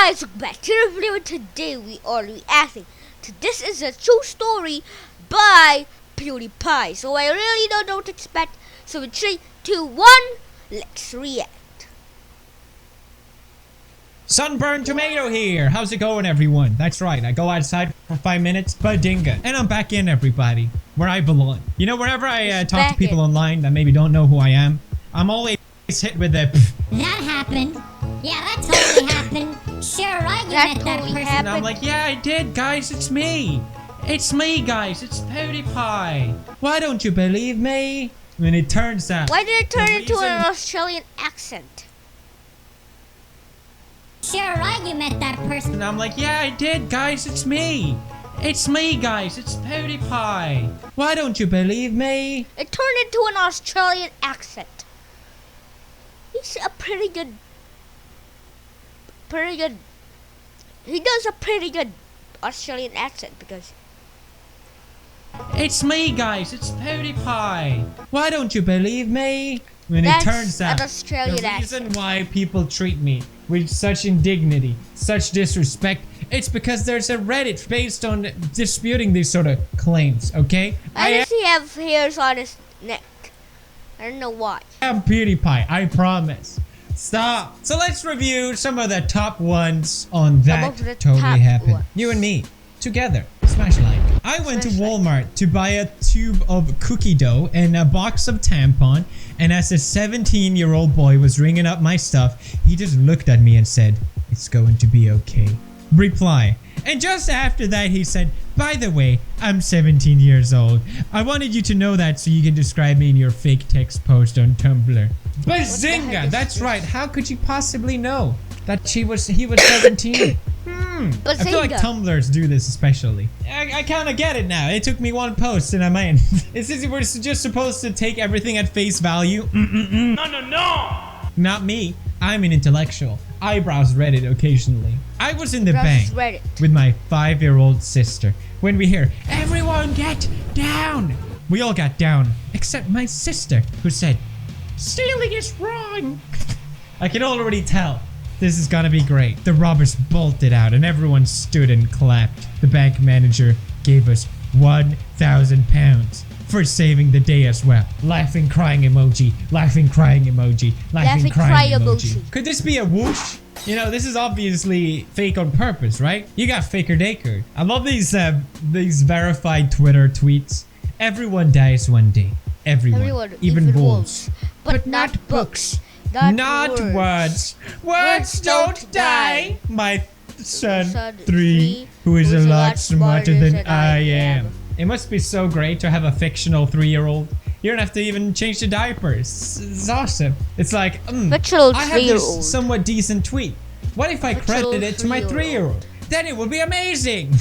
guys, welcome back to the video. Today we are reacting to This Is a True Story by PewDiePie. So I really don't know what to expect. So in 3, 2, 1, let's react. Sunburned Tomato here. How's it going, everyone? That's right, I go outside for 5 minutes, badinga, and I'm back in, everybody, where I belong. You know, wherever I talk to people online that maybe don't know who I am, I'm always hit with a That happened. Yeah, that totally happened. Sure, right? You met that person. and I'm like, yeah, I did, guys. It's me. It's me, guys. It's PewDiePie. Why don't you believe me? And it turns out. Why did it turn into an Australian accent? Sure, right? You met that person. And I'm like, yeah, I did, guys. It's me. It's me, guys. It's PewDiePie. Why don't you believe me? It turned into an Australian accent. He's a pretty good. He does a pretty good Australian accent because. It's me, guys. It's PewDiePie. Why don't you believe me? And That's it turns out an Australian the reason accent. why people treat me with such indignity, such disrespect, it's because there's a Reddit based on disputing these sort of claims. Okay? Why does he have hairs on his neck? I don't know why. am PewDiePie, I promise. Stop. So let's review some of the top ones on That Some of the Totally top Happened. ones. You and me, together. Smash like. I went to Smash like. Walmart to buy a tube of cookie dough and a box of tampon, and as a 17-year-old boy was ringing up my stuff, he just looked at me and said, "It's going to be okay." Reply. And just after that he said, "By the way, I'm 17 years old. I wanted you to know that so you can describe me in your fake text post on Tumblr." Bazinga! heck is That's this? right. How could you possibly know that he was 17? I feel like Bazinga. Tumblrs do this especially. I kind of get it now. It took me one post and I'm in. It's as if we're just supposed to take everything at face value. No! Not me. I'm an intellectual. I browse Reddit occasionally. I was in the bank Reddit. with my 5-year-old sister when we hear, "Everyone get down!" We all got down, except my sister, who said, "Stealing is wrong." I can already tell. This is gonna be great. The robbers bolted out and everyone stood and clapped. The bank manager gave us £1,000 for saving the day as well. Laughing, crying emoji. Laughing, crying emoji. Laughing, crying emoji. Could this be a whoosh? You know, this is obviously fake on purpose, right? You got Faker Daker. I love these verified Twitter tweets. Everyone dies one day. Everyone. Even wolves. But not books. Not words. Words don't die. My son 3, who is a lot smarter than I am. It must be so great to have a fictional 3-year-old. You don't have to even change the diapers. It's awesome. It's like, Fictional I have 3-year-old. this somewhat decent tweet. What if I Fictional credit it to my 3-year-old? 3-year-old? Then it would be amazing.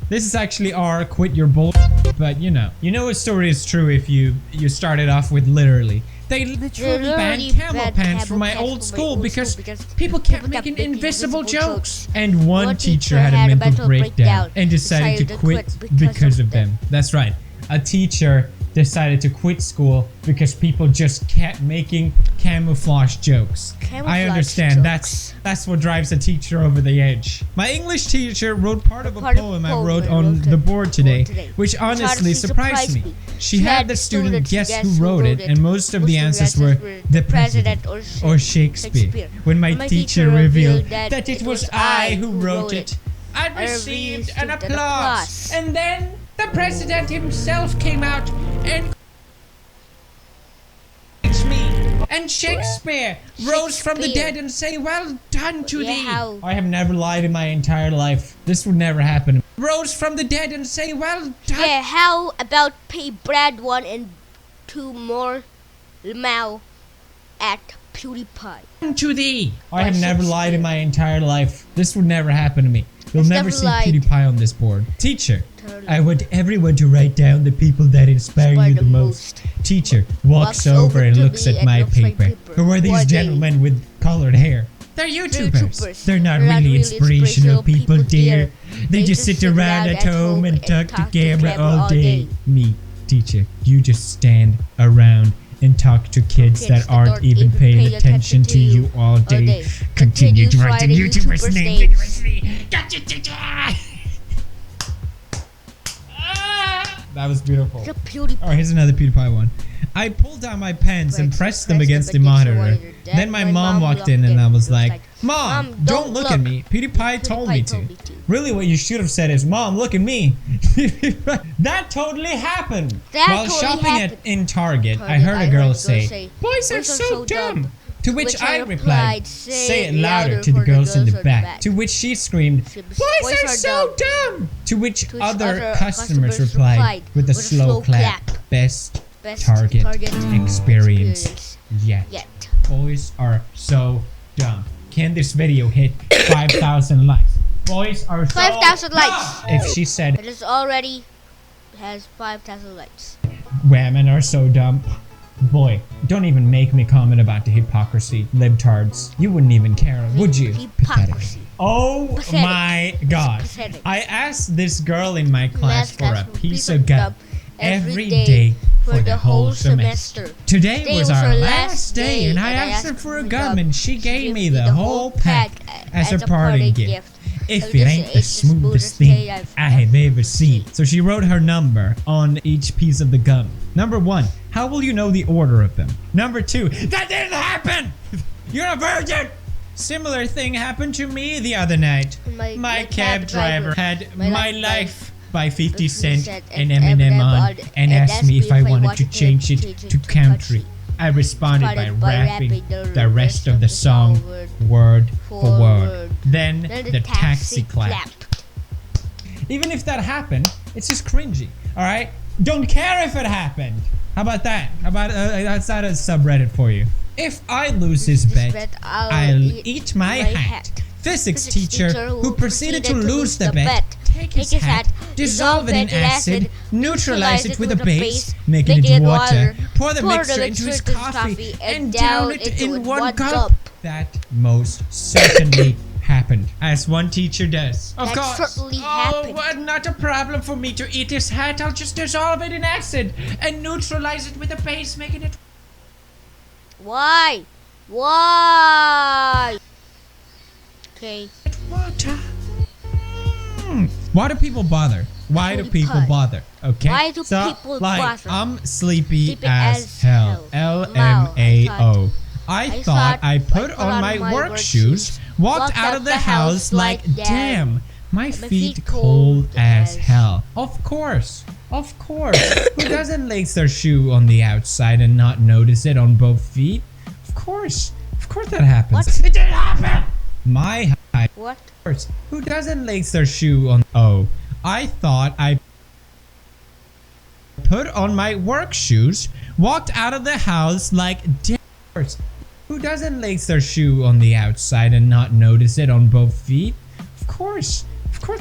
This is actually our quit your bull, but you know a story is true if you started off with literally. They literally banned camel pants from my old school because people kept making invisible jokes. And one teacher had a mental breakdown and decided to quit because of them. That's right. A teacher decided to quit school because people just kept making camouflage jokes. I understand. That's what drives a teacher over the edge. My English teacher wrote part of a poem I wrote on the board today, which honestly surprised me. She had the student guess who wrote it, and most of the answers were the president or Shakespeare. When my teacher revealed that it was I who wrote it, I received an applause. And then the president himself came out and me. And Shakespeare rose from the dead and say, "Well done to thee." I have never lied in my entire life. This would never happen. Rose from the dead and say, "Well done." Yeah, how about pay Brad 1 and 2 more Lamau at PewDiePie? To thee. I have never lied in my entire life. This would never happen to me. You'll He's never never see lied. PewDiePie on this board. Teacher, Totally. I want everyone to write down the people that inspire you the most. Teacher walks over and looks at my paper. Who are these gentlemen with colored hair? They're YouTubers. They're not really inspirational people, dear. They just sit around at home and talk to camera all day. Me, teacher, you just stand around and talk to kids that aren't even paying attention to you all day. Continue writing YouTubers' names vigorously. That was beautiful. The PewDiePie. Oh, here's another PewDiePie one. I pulled down my pants and pressed them against the monitor. Then my mom walked in and I was like, Mom, don't look at me. PewDiePie told me to. Really, what you should have said is, Mom, look at me. That totally happened. While shopping in Target, I heard a girl say, boys are so dumb. To which I replied, say it louder to the girls in the back. To which she screamed, boys are so dumb. To which other customers replied with a slow clap. Best Target experience yet. Boys are so dumb. Can this video hit 5,000 likes? Boys are so 5,000 likes. If she said It is already has 5,000 likes. women are so dumb. Boy, don't even make me comment about the hypocrisy, libtards. You wouldn't even care, would you? Hypocrisy. Oh Pathetic. my god. Pathetic. I asked this girl in my class for a piece of gum gum every day for the whole semester. Today was our last day and I asked her for a gum and she gave me the whole pack as a parting gift. If it ain't the smoothest thing I have ever seen. So she wrote her number on each piece of the gum. Number 1, how will you know the order of them? Number 2, that didn't happen! You're a virgin! Similar thing happened to me the other night. My cab driver had My Life by 50 Cent and Eminem on and asked me if I wanted to change it to country. I responded by rapping the rest of the song word for word. Then the taxi clapped. Even if that happened, it's just cringy, alright? Don't care if it happened. How about that? How about that's not a subreddit for you. If I lose this bet, I'll eat my hat. Physics teacher who proceeded to lose the bet, take his hat, dissolve it in acid, neutralize it with a base, make it into water, pour the mixture into his coffee, and down it in one gulp. That most certainly happened, as one teacher does. Of course. Certainly happened. Well, not a problem for me to eat his hat. I'll just dissolve it in acid and neutralize it with a base, making it. Why? Why? Okay. Water. Why do people bother? Why do people bother? Okay. Why do so, people like, bother? I'm sleepy Sleepy as as hell. hell. LMAO. I I thought thought I put on my work shoes, walked out of the house like, damn, my feet cold as hell. Of course. Of course. Who doesn't lace their shoe on the outside and not notice it on both feet? Of course. Of course that happens. What? It didn't happen. My height. What? Who doesn't lace their shoe on? Oh, I thought I put on my work shoes, walked out of the house like damn. Who doesn't lace their shoe on the outside and not notice it on both feet? Of course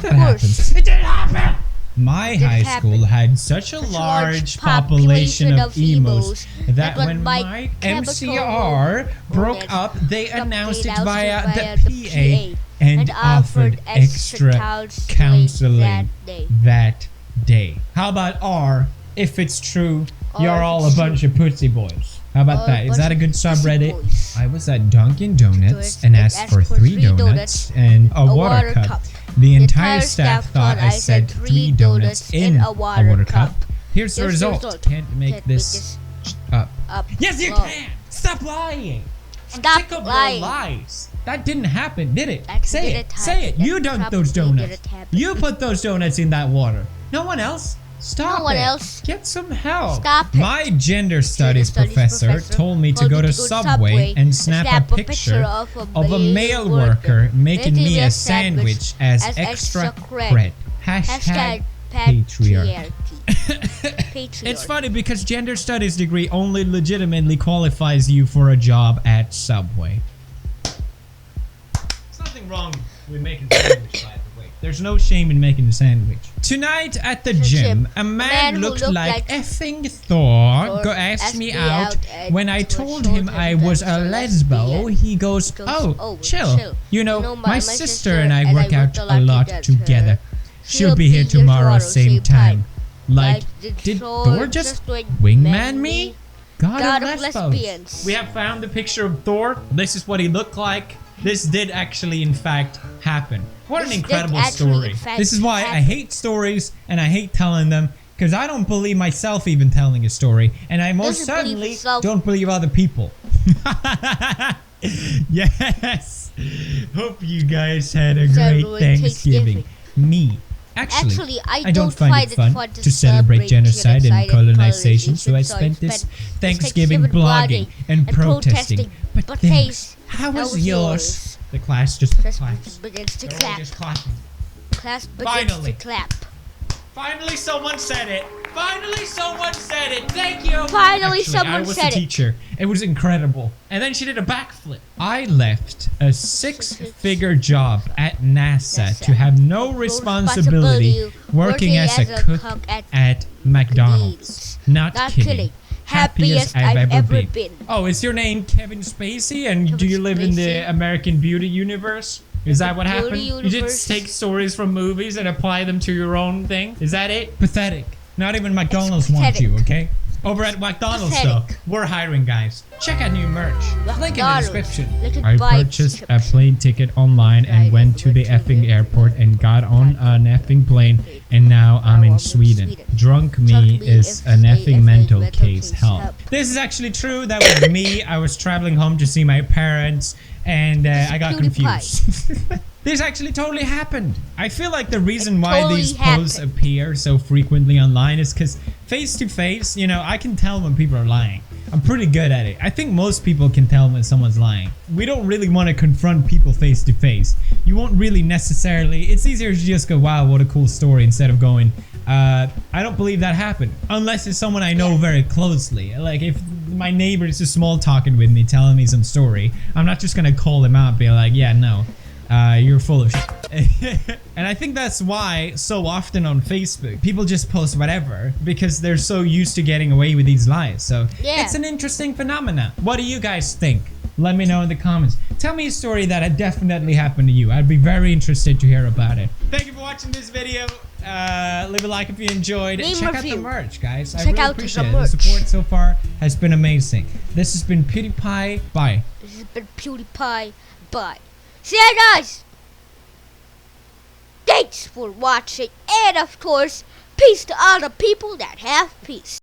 that happens. It didn't happen. My high school had such a large population of emos that when my MCR broke up, they announced it via the PA and offered extra counseling that day. How about R? If it's true, you're all a bunch of pussy boys. How about that? Is that a good subreddit? I was at Dunkin' Donuts and asked for 3 donuts and a water cup. The entire staff thought I said 3 donuts in a water cup. Here's the result. Can't make this up. Yes, you can! Stop lying! Stop Sick of your lying. lies. That didn't happen, did it? That Say didn't it. Say it. happen. You That dunked those probably donuts. didn't happen. You put those donuts in that water. No one else. Stop No one it. else. Get some help. Stop it. My gender studies professor told me to go to Subway and snap a picture of a male worker making me a sandwich as extra cred. Hashtag patriarchy. It's funny because gender studies degree only legitimately qualifies you for a job at Subway. There's nothing wrong with making a sandwich, by the way. There's no shame in making a sandwich. Tonight at the gym, a man who looked like effing Thor asked me out. When I told him I was a lesbo, he goes, oh, chill. You know, my sister and I work out a lot together. She'll be here tomorrow, same time. Like, did Thor just wingman me? God of of Lesbos. lesbians. We have found the picture of Thor. This is what he looked like. This did actually, in fact, happen. What an This did incredible actually, story. in fact, This is why I happen. hate stories and I hate telling them. Because I don't believe myself even telling a story. And I most Doesn't believe certainly yourself. don't believe other people. Yes. Hope you guys had a great Celebrate Thanksgiving. Me. Actually, I don't don't find it fun to celebrate genocide and colonization, so I spent this Thanksgiving blogging and protesting. But thanks. How was yours? The class just Class claps. begins to They're all clap. just clapping. Class begins Finally. to clap. Finally, someone said it. Finally, someone said it. Thank you. Finally, Actually, someone I was said the it. teacher. It was incredible. And then she did a backflip. I left a six-figure job at NASA to have no responsibility working as a cook at McDonald's. Not kidding. Happiest I've ever been. Oh, is your name Kevin Spacey? And do Kevin you live in the Spacey. American Beauty universe? Is that what Beauty happened? You universe. just take stories from movies and apply them to your own thing? Is that it? Pathetic. Not even McDonald's wants you, okay? Over at McDonald's, Pathetic. though, we're hiring guys. Check out new merch. Link in the McDonald's. description. Look at I buy purchased a subscription. plane ticket online and Right, went to the went to effing the airport and got on an effing plane, and now I'm in Sweden. Drunk me is an effing mental case. Help. This is actually true. That was me. I was traveling home to see my parents, and I got confused. This actually totally happened. I feel like the reason why totally these posts happened. appear so frequently online is because face to face, you know, I can tell when people are lying. I'm pretty good at it. I think most people can tell when someone's lying. We don't really want to confront people face to face. You won't really necessarily. It's easier to just go, wow, what a cool story, instead of going, I don't believe that happened. Unless it's someone I know very closely. Like if my neighbor is just small talking with me, telling me some story, I'm not just gonna call him out and be like, yeah, no. You're full of shit. And I think that's why so often on Facebook people just post whatever because they're so used to getting away with these lies. So Yeah. it's an interesting phenomenon. What do you guys think? Let me know in the comments. Tell me a story that had definitely happened to you. I'd be very interested to hear about it. Thank you for watching this video. Leave a like if you enjoyed. Leave a Check out the review. merch, guys. I Check really out the appreciate it. The merch. support so far has been amazing. This has been PewDiePie. Bye. This has been PewDiePie. Bye. See ya, guys. Thanks for watching, and of course, peace to all the people that have peace.